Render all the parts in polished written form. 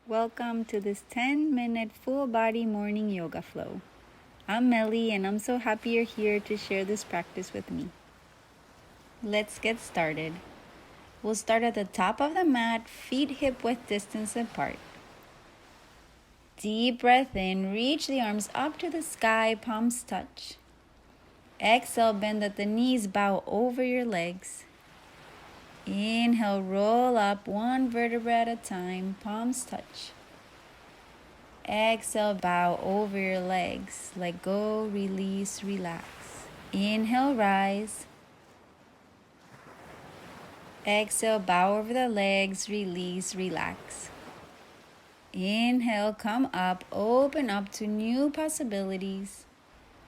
Welcome to this 10-minute full body morning yoga flow. I'm Meli and I'm so happy you're here to share this practice with me. Let's get started. We'll start at the top of the mat, feet hip-width distance apart. Deep breath in, reach the arms up to the sky, palms touch. Exhale, bend at the knees, bow over your legs. Inhale, roll up one vertebra at a time, palms touch. Exhale, bow over your legs. Let go, release, relax. Inhale, rise. Exhale, bow over the legs, release, relax. Inhale, come up, open up to new possibilities.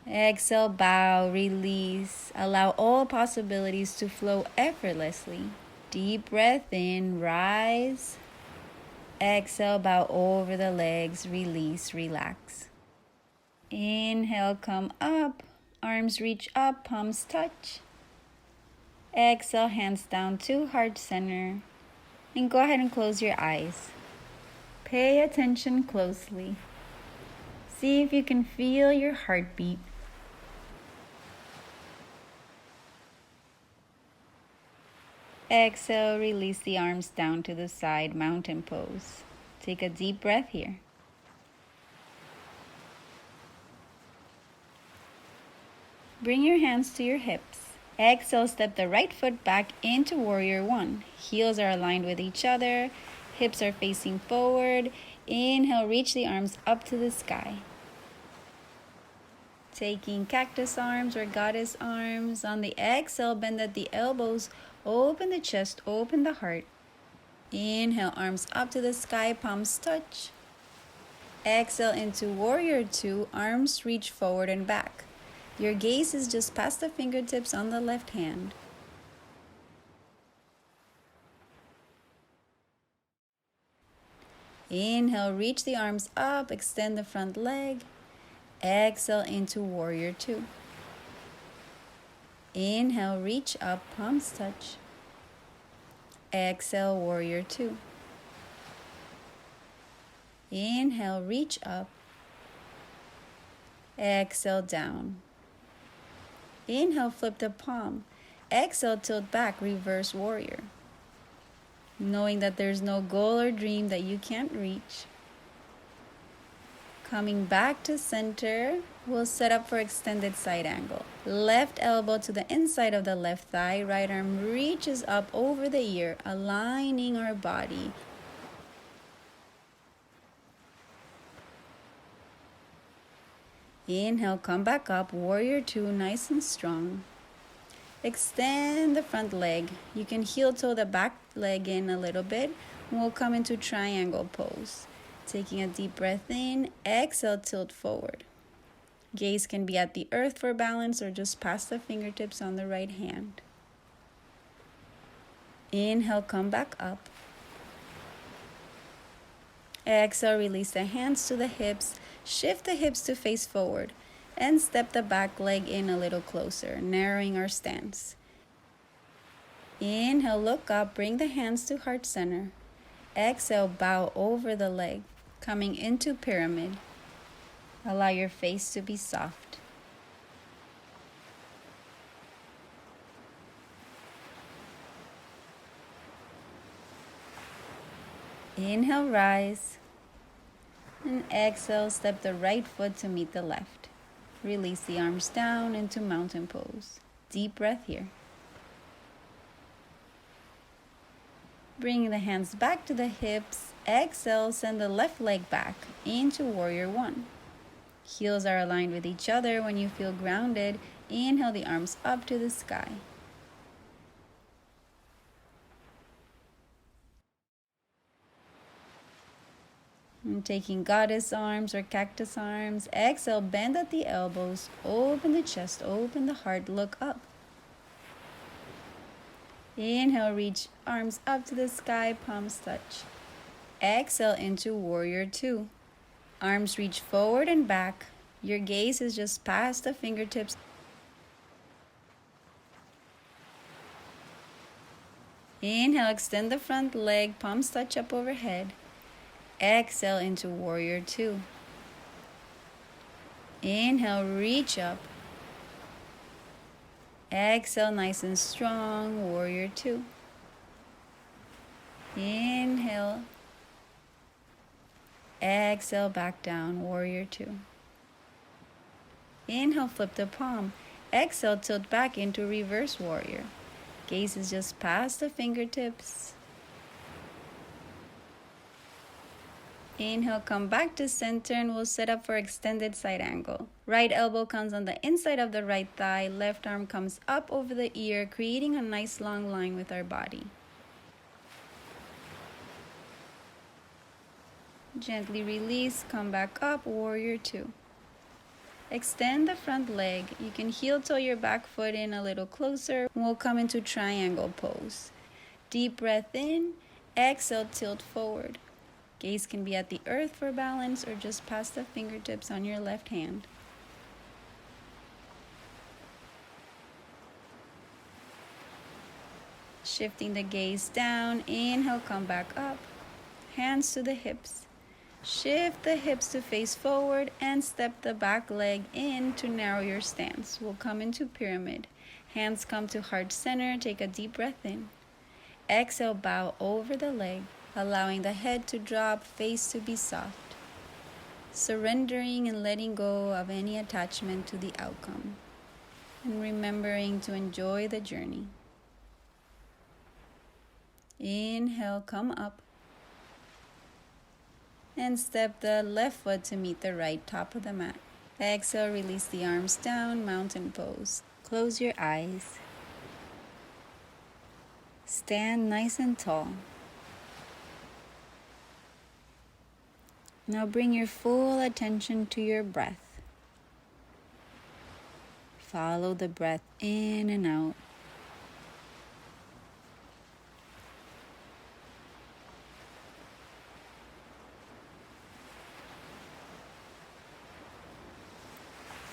Exhale, bow, release. Allow all possibilities to flow effortlessly. Deep breath in, rise. Exhale, bow over the legs, release, relax. Inhale, come up, arms reach up, palms touch. Exhale, hands down to heart center. And go ahead and close your eyes. Pay attention closely. See if you can feel your heartbeat. Exhale, release the arms down to the side, mountain pose. Take a deep breath here. Bring your hands to your hips. Exhale, step the right foot back into warrior one. Heels are aligned with each other. Hips are facing forward. Inhale, reach the arms up to the sky. Taking cactus arms or goddess arms. On the exhale, bend at the elbows. Open the chest, open the heart. Inhale, arms up to the sky, palms touch. Exhale into warrior two, arms reach forward and back. Your gaze is just past the fingertips on the left hand. Inhale, reach the arms up, extend the front leg. Exhale into warrior two. Inhale, reach up, palms touch. Exhale, warrior two. Inhale, reach up. Exhale, down. Inhale, flip the palm. Exhale, tilt back, reverse warrior. Knowing that there's no goal or dream that you can't reach. Coming back to center, we'll set up for extended side angle. Left elbow to the inside of the left thigh, right arm reaches up over the ear, aligning our body. Inhale, come back up, warrior two, nice and strong. Extend the front leg. You can heel toe the back leg in a little bit. We'll come into triangle pose. Taking a deep breath in, exhale, tilt forward. Gaze can be at the earth for balance or just past the fingertips on the right hand. Inhale, come back up. Exhale, release the hands to the hips. Shift the hips to face forward and step the back leg in a little closer, narrowing our stance. Inhale, look up, bring the hands to heart center. Exhale, bow over the leg, coming into pyramid. Allow your face to be soft. Inhale, rise. And exhale, step the right foot to meet the left. Release the arms down into mountain pose. Deep breath here. Bring the hands back to the hips. Exhale, send the left leg back into warrior one. Heels are aligned with each other when you feel grounded. Inhale the arms up to the sky. And taking goddess arms or cactus arms. Exhale, bend at the elbows. Open the chest, open the heart, look up. Inhale, reach arms up to the sky, palms touch. Exhale into warrior two. Arms reach forward and back. Your gaze is just past the fingertips. Inhale, extend the front leg, palms touch up overhead. Exhale into warrior two. Inhale, reach up. Exhale, nice and strong, warrior two. Inhale. Exhale, back down, warrior two. Inhale, flip the palm. Exhale, tilt back into reverse warrior. Gaze is just past the fingertips. Inhale, come back to center and we'll set up for extended side angle. Right elbow comes on the inside of the right thigh. Left arm comes up over the ear, creating a nice long line with our body. Gently release, come back up, warrior two. Extend the front leg. You can heel toe your back foot in a little closer. We'll come into triangle pose. Deep breath in, exhale, tilt forward. Gaze can be at the earth for balance or just past the fingertips on your left hand. Shifting the gaze down, inhale, come back up. Hands to the hips. Shift the hips to face forward and step the back leg in to narrow your stance. We'll come into pyramid. Hands come to heart center. Take a deep breath in. Exhale, bow over the leg, allowing the head to drop, face to be soft. Surrendering and letting go of any attachment to the outcome. And remembering to enjoy the journey. Inhale, come up. And step the left foot to meet the right top of the mat. Exhale, release the arms down, mountain pose. Close your eyes. Stand nice and tall. Now bring your full attention to your breath. Follow the breath in and out.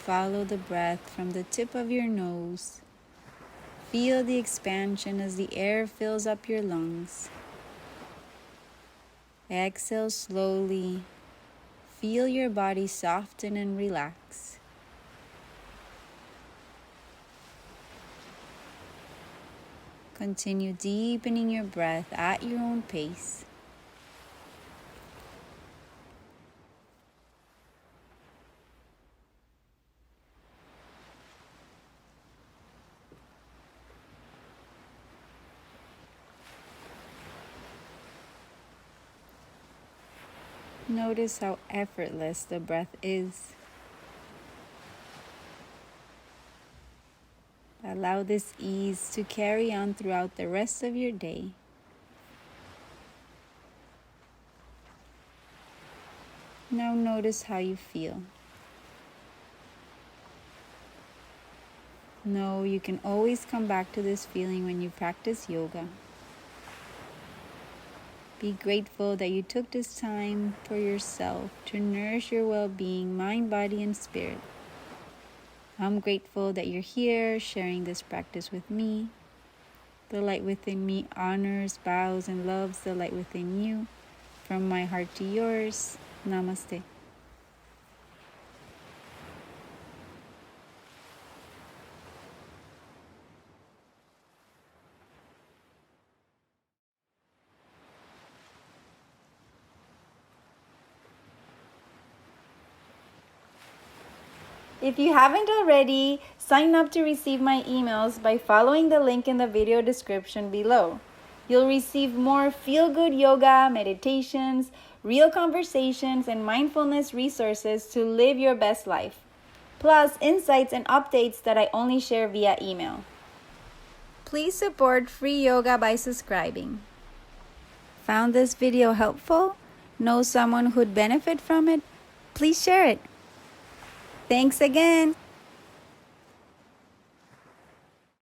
Follow the breath from the tip of your nose. Feel the expansion as the air fills up your lungs. Exhale slowly. Feel your body soften and relax. Continue deepening your breath at your own pace. Notice how effortless the breath is. Allow this ease to carry on throughout the rest of your day. Now notice how you feel. Know you can always come back to this feeling when you practice yoga. Be grateful that you took this time for yourself to nourish your well-being, mind, body, and spirit. I'm grateful that you're here sharing this practice with me. The light within me honors, bows, and loves the light within you. From my heart to yours, Namaste. If you haven't already, sign up to receive my emails by following the link in the video description below. You'll receive more feel-good yoga, meditations, real conversations, and mindfulness resources to live your best life. Plus, insights and updates that I only share via email. Please support free yoga by subscribing. Found this video helpful? Know someone who'd benefit from it? Please share it. Thanks again.